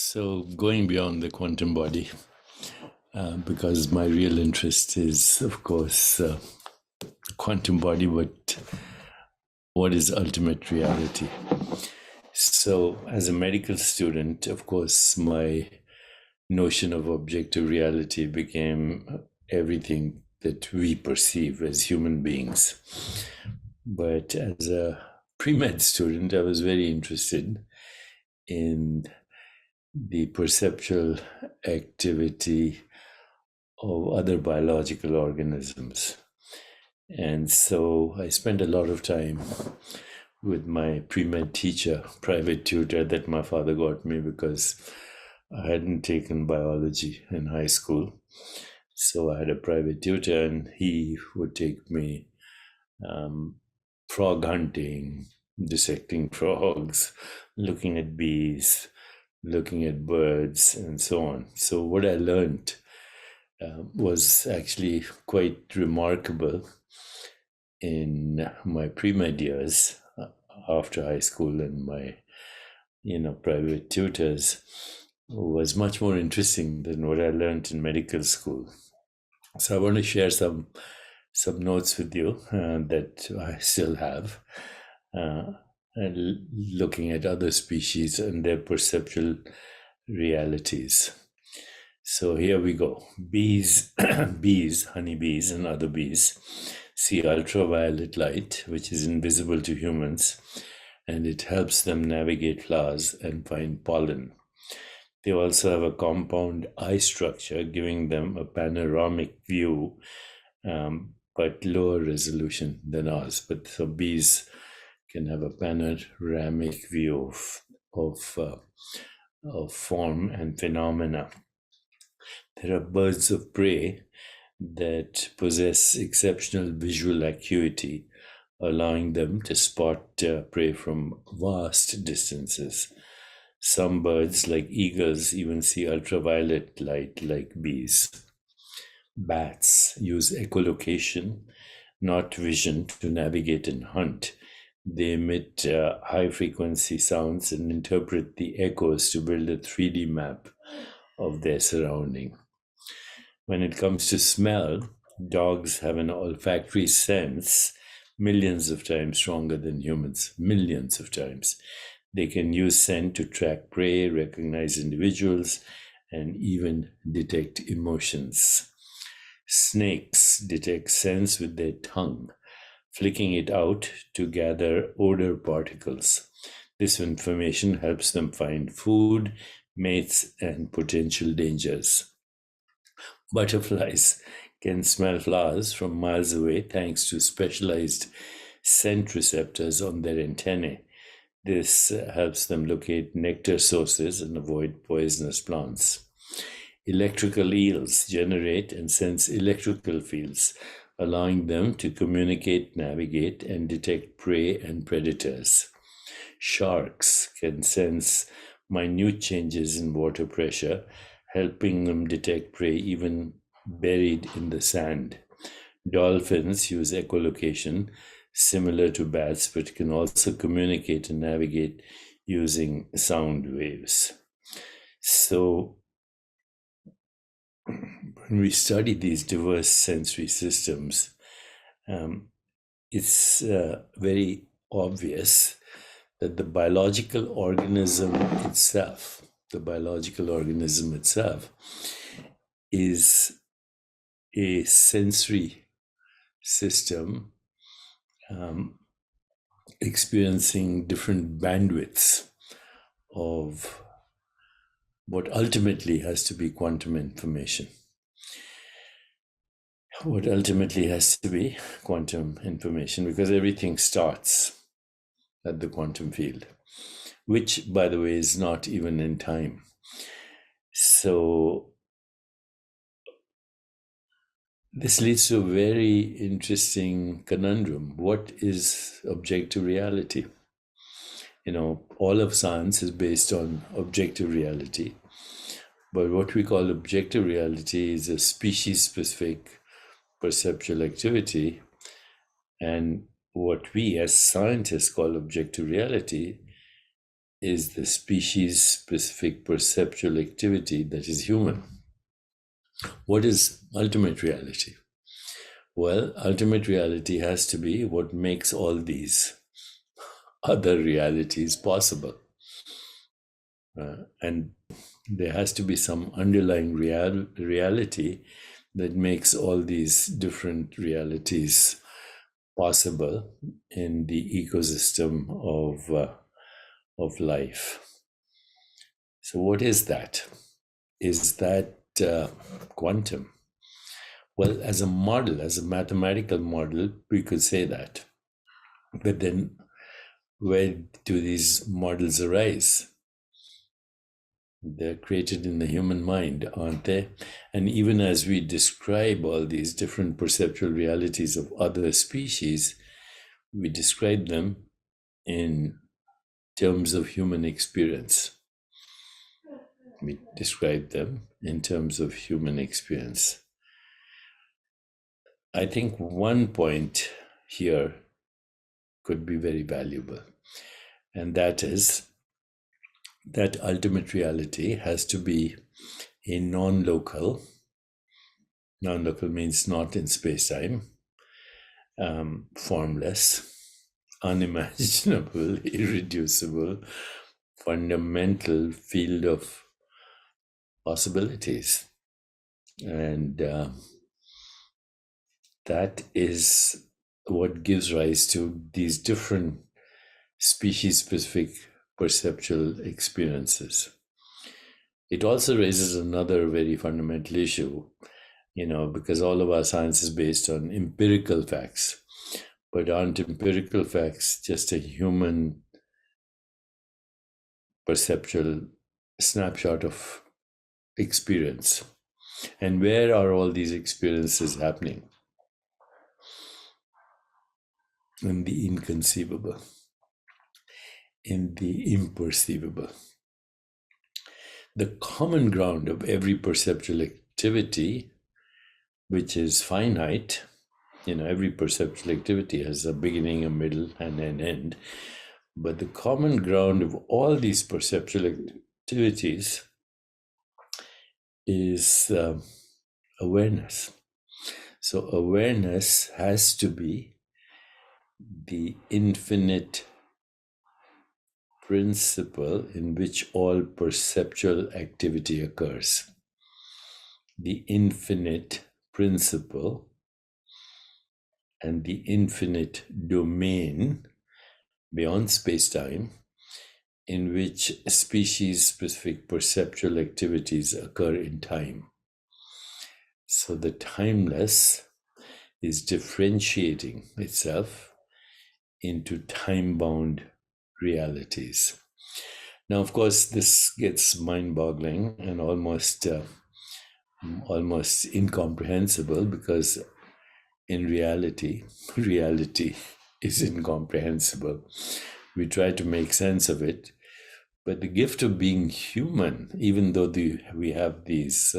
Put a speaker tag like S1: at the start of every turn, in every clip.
S1: So, going beyond the quantum body, because my real interest is, of course, quantum body, but what is ultimate reality? So, as a medical student, of course, my notion of objective reality became everything that we perceive as human beings. But as a pre-med student, I was very interested in the perceptual activity of other biological organisms. And so I spent a lot of time with my pre-med teacher, private tutor that my father got me because I hadn't taken biology in high school. So I had a private tutor, and he would take me frog hunting, dissecting frogs, looking at bees, looking at birds, and so on. So what I learned was actually quite remarkable in my pre-med years after high school, and my private tutors was much more interesting than what I learned in medical school. So I want to share some notes with you that I still have, and looking at other species and their perceptual realities. So here we go. Bees, honeybees and other bees see ultraviolet light, which is invisible to humans, and it helps them navigate flowers and find pollen. They also have a compound eye structure, giving them a panoramic view, but lower resolution than ours. But so bees can have a panoramic view of form and phenomena. There are birds of prey that possess exceptional visual acuity, allowing them to spot prey from vast distances. Some birds, like eagles, even see ultraviolet light like bees. Bats use echolocation, not vision, to navigate and hunt. They emit high-frequency sounds and interpret the echoes to build a 3D map of their surrounding. When it comes to smell, dogs have an olfactory sense millions of times stronger than humans, millions of times. They can use scent to track prey, recognize individuals, and even detect emotions. Snakes detect scents with their tongue, flicking it out to gather odor particles. This information helps them find food, mates, and potential dangers. Butterflies can smell flowers from miles away thanks to specialized scent receptors on their antennae. This helps them locate nectar sources and avoid poisonous plants. Electrical eels generate and sense electrical fields, allowing them to communicate, navigate, and detect prey and predators. Sharks can sense minute changes in water pressure, helping them detect prey even buried in the sand. Dolphins use echolocation, similar to bats, but can also communicate and navigate using sound waves. So, when we study these diverse sensory systems, it's very obvious that the biological organism itself is a sensory system experiencing different bandwidths of what ultimately has to be quantum information. What ultimately has to be quantum information, because everything starts at the quantum field, which, by the way, is not even in time. So this leads to a very interesting conundrum. What is objective reality? All of science is based on objective reality. But what we call objective reality is a species-specific perceptual activity. And what we as scientists call objective reality is the species-specific perceptual activity that is human. What is ultimate reality? Well, ultimate reality has to be what makes all these other realities possible. And there has to be some underlying reality that makes all these different realities possible in the ecosystem of life. So what is that? Is that quantum? Well, as a model, as a mathematical model, we could say that. But then where do these models arise? They're created in the human mind, aren't they? And even as we describe all these different perceptual realities of other species, we describe them in terms of human experience. We describe them in terms of human experience. I think one point here could be very valuable, and that is that ultimate reality has to be a non-local. Non-local means not in space-time, formless, unimaginable, irreducible, fundamental field of possibilities. And that is what gives rise to these different species-specific perceptual experiences. It also raises another very fundamental issue, because all of our science is based on empirical facts. But aren't empirical facts just a human perceptual snapshot of experience? And where are all these experiences happening? In the inconceivable, in the imperceivable. The common ground of every perceptual activity, which is finite, every perceptual activity has a beginning, a middle, and an end. But the common ground of all these perceptual activities is awareness. So awareness has to be the infinite principle in which all perceptual activity occurs. The infinite principle and the infinite domain beyond space-time in which species-specific perceptual activities occur in time. So the timeless is differentiating itself into time-bound realities. Now, of course, this gets mind-boggling and almost incomprehensible, because in reality is incomprehensible. We try to make sense of it, but the gift of being human, even though we have these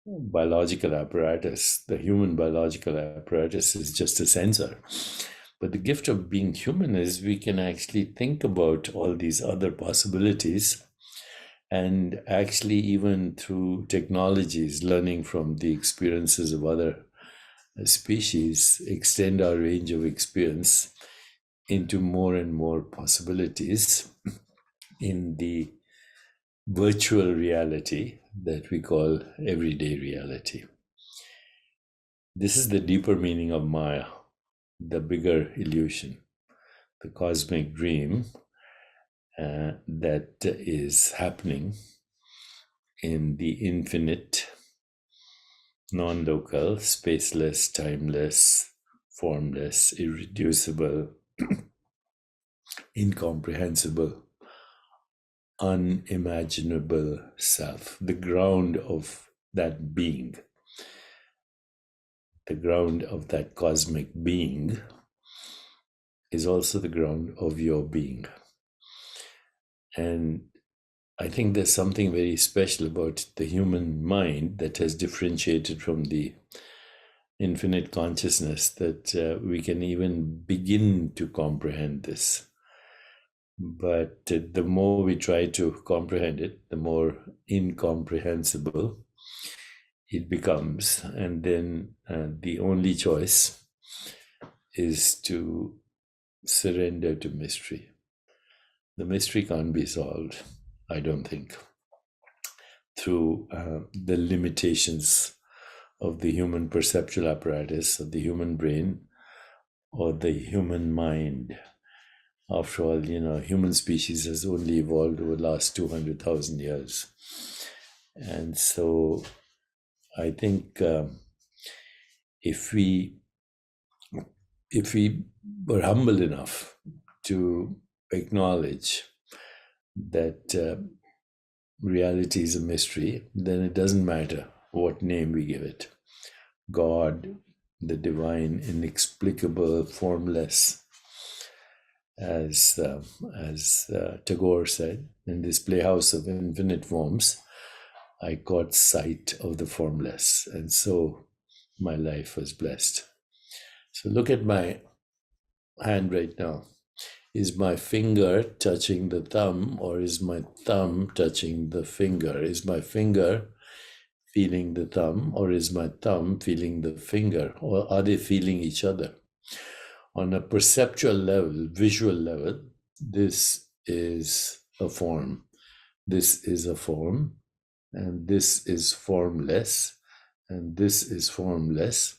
S1: biological apparatus, the human biological apparatus is just a sensor. But the gift of being human is we can actually think about all these other possibilities, and actually even through technologies, learning from the experiences of other species, extend our range of experience into more and more possibilities in the virtual reality that we call everyday reality. This is the deeper meaning of Maya, the bigger illusion, the cosmic dream that is happening in the infinite, non-local, spaceless, timeless, formless, irreducible, incomprehensible, unimaginable self, the ground of that being, the ground of that cosmic being is also the ground of your being. And I think there's something very special about the human mind that has differentiated from the infinite consciousness, that we can even begin to comprehend this. But the more we try to comprehend it, the more incomprehensible it becomes. And then the only choice is to surrender to mystery. The mystery can't be solved, I don't think, through the limitations of the human perceptual apparatus, of the human brain, or the human mind. After all, human species has only evolved over the last 200,000 years. And so I think if we were humble enough to acknowledge that reality is a mystery, then it doesn't matter what name we give it. God, the divine, inexplicable, formless, as Tagore said, in this playhouse of infinite forms, I caught sight of the formless, and so my life was blessed. So look at my hand right now. Is my finger touching the thumb, or is my thumb touching the finger? Is my finger feeling the thumb, or is my thumb feeling the finger? Or are they feeling each other? On a perceptual level, visual level, this is a form. This is a form, and this is formless, and this is formless.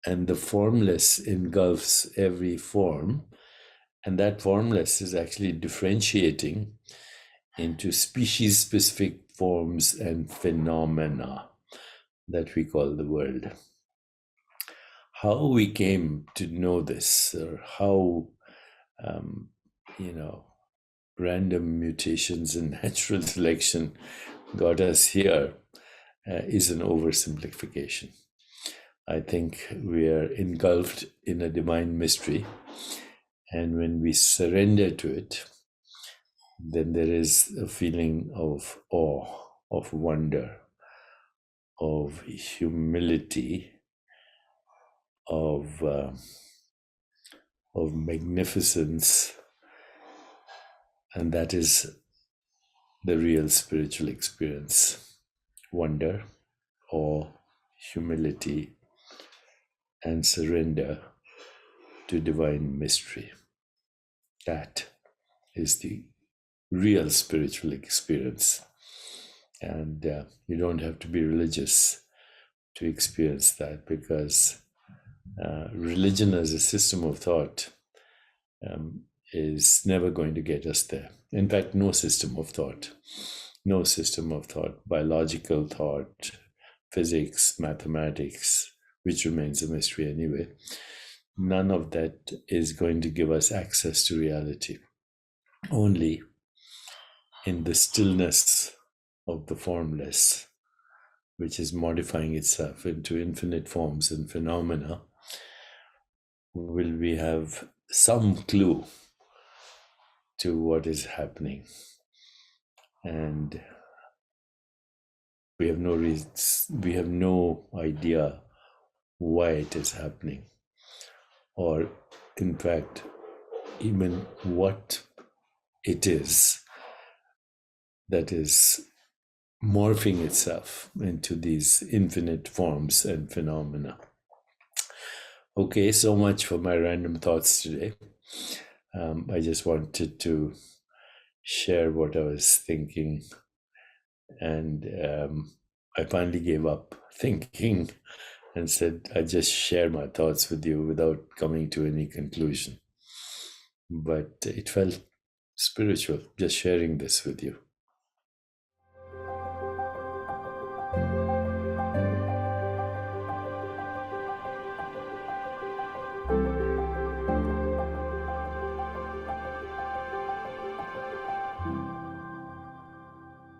S1: And the formless engulfs every form. And that formless is actually differentiating into species-specific forms and phenomena that we call the world. How we came to know this, or how, random mutations and natural selection got us here, is an oversimplification. I think we are engulfed in a divine mystery. And when we surrender to it, then there is a feeling of awe, of wonder, of humility, of magnificence. And that is the real spiritual experience. Wonder, awe, humility, and surrender to divine mystery. That is the real spiritual experience. And you don't have to be religious to experience that, because religion as a system of thought is never going to get us there. In fact, no system of thought, biological thought, physics, mathematics, which remains a mystery anyway, none of that is going to give us access to reality. Only in the stillness of the formless, which is modifying itself into infinite forms and phenomena, will we have some clue to what is happening. And we have no idea why it is happening, or in fact, even what it is that is morphing itself into these infinite forms and phenomena. Okay, so much for my random thoughts today. I just wanted to share what I was thinking, and I finally gave up thinking and said I just share my thoughts with you without coming to any conclusion. But it felt spiritual just sharing this with you.